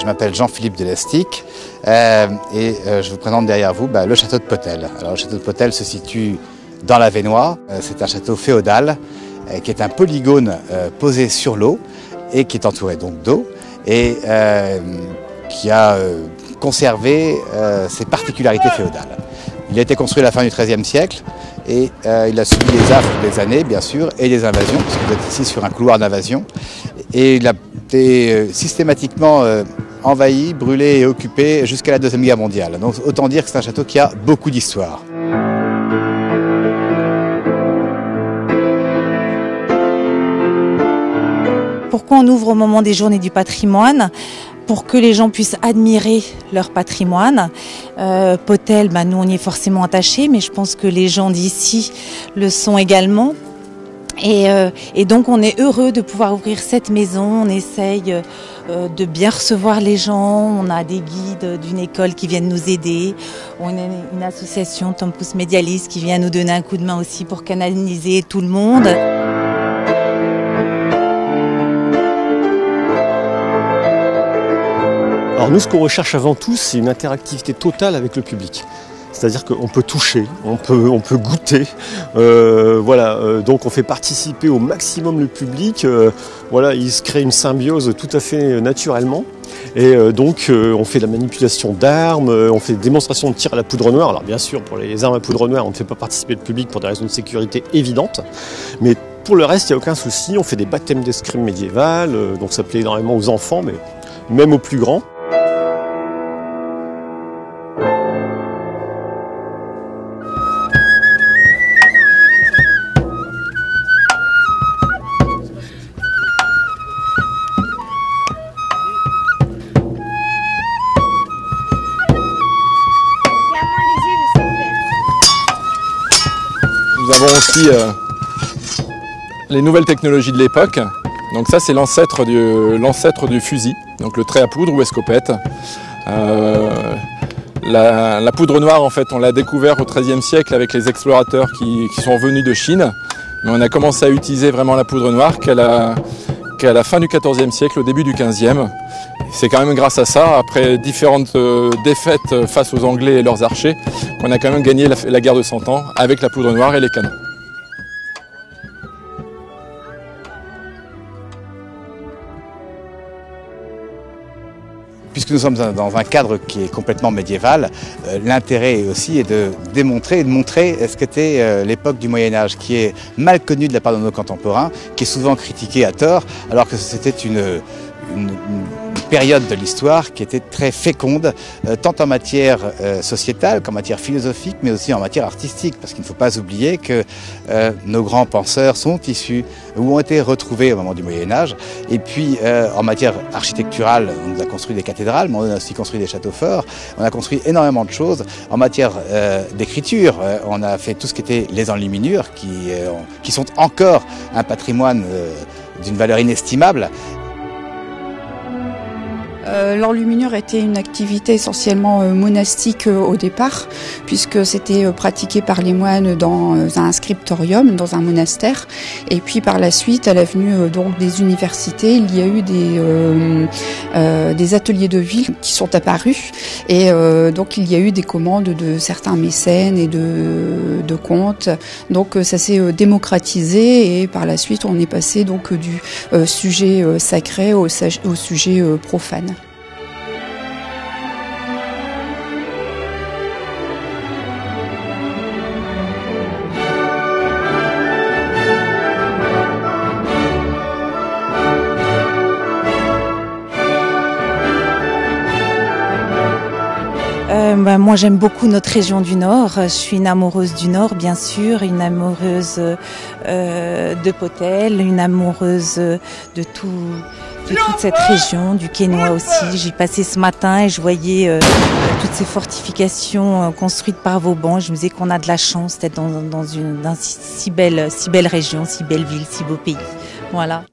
Je m'appelle Jean-Philippe Delestic et je vous présente derrière vous le château de Potel. Alors, le château de Potel se situe dans l'Avesnois. C'est un château féodal qui est un polygone posé sur l'eau et qui est entouré donc d'eau et qui a conservé ses particularités féodales. Il a été construit à la fin du XIIIe siècle et il a subi les affres des années, bien sûr, et des invasions, parce que vous êtes ici sur un couloir d'invasion. Et il a été systématiquement envahi, brûlé et occupé jusqu'à la Deuxième Guerre mondiale. Donc autant dire que c'est un château qui a beaucoup d'histoire. Pourquoi on ouvre au moment des Journées du patrimoine? Pour que les gens puissent admirer leur patrimoine. Potel, nous on y est forcément attachés, mais je pense que les gens d'ici le sont également. Et donc on est heureux de pouvoir ouvrir cette maison. On essaye de bien recevoir les gens. On a des guides d'une école qui viennent nous aider. On a une association Tempus Medialis qui vient nous donner un coup de main aussi pour canaliser tout le monde. Alors nous, ce qu'on recherche avant tout, c'est une interactivité totale avec le public. C'est-à-dire qu'on peut toucher, on peut goûter, donc on fait participer au maximum le public. Il se crée une symbiose tout à fait naturellement. Et donc on fait de la manipulation d'armes, on fait des démonstrations de tir à la poudre noire. Alors bien sûr, pour les armes à poudre noire, on ne fait pas participer le public pour des raisons de sécurité évidentes. Mais pour le reste, il n'y a aucun souci. On fait des baptêmes d'escrime médiévales, donc ça plaît énormément aux enfants, mais même aux plus grands. Nous avons aussi les nouvelles technologies de l'époque. Donc ça, c'est l'ancêtre du fusil, donc le trait à poudre ou escopette. La poudre noire, en fait, on l'a découvert au XIIIe siècle avec les explorateurs qui sont venus de Chine. Mais on a commencé à utiliser vraiment la poudre noire qu'à la fin du XIVe siècle, au début du XVe. C'est quand même grâce à ça, après différentes défaites face aux Anglais et leurs archers, qu'on a quand même gagné la guerre de 100 ans avec la poudre noire et les canons. Puisque nous sommes dans un cadre qui est complètement médiéval, l'intérêt aussi est de démontrer et de montrer ce qu'était l'époque du Moyen-Âge, qui est mal connue de la part de nos contemporains, qui est souvent critiquée à tort, alors que c'était une période de l'histoire qui était très féconde, tant en matière sociétale qu'en matière philosophique, mais aussi en matière artistique, parce qu'il ne faut pas oublier que nos grands penseurs sont issus ou ont été retrouvés au moment du Moyen-Âge. Et puis en matière architecturale, on a construit des cathédrales, mais on a aussi construit des châteaux forts, on a construit énormément de choses. En matière d'écriture, on a fait tout ce qui était les enluminures, qui sont encore un patrimoine d'une valeur inestimable. L'enluminure était une activité essentiellement monastique au départ, puisque c'était pratiqué par les moines dans un scriptorium, dans un monastère. Et puis par la suite, à la venue donc des universités, il y a eu des ateliers de ville qui sont apparus. Et donc il y a eu des commandes de certains mécènes et de comtes. Donc ça s'est démocratisé et par la suite on est passé donc du sujet sacré au sujet profane. Moi j'aime beaucoup notre région du Nord, je suis une amoureuse du Nord bien sûr, une amoureuse de Potel, une amoureuse de toute cette région, du Quesnoy aussi. J'y passais ce matin et je voyais toutes ces fortifications construites par Vauban. Je me disais qu'on a de la chance d'être dans une si belle région, si belle ville, si beau pays. Voilà.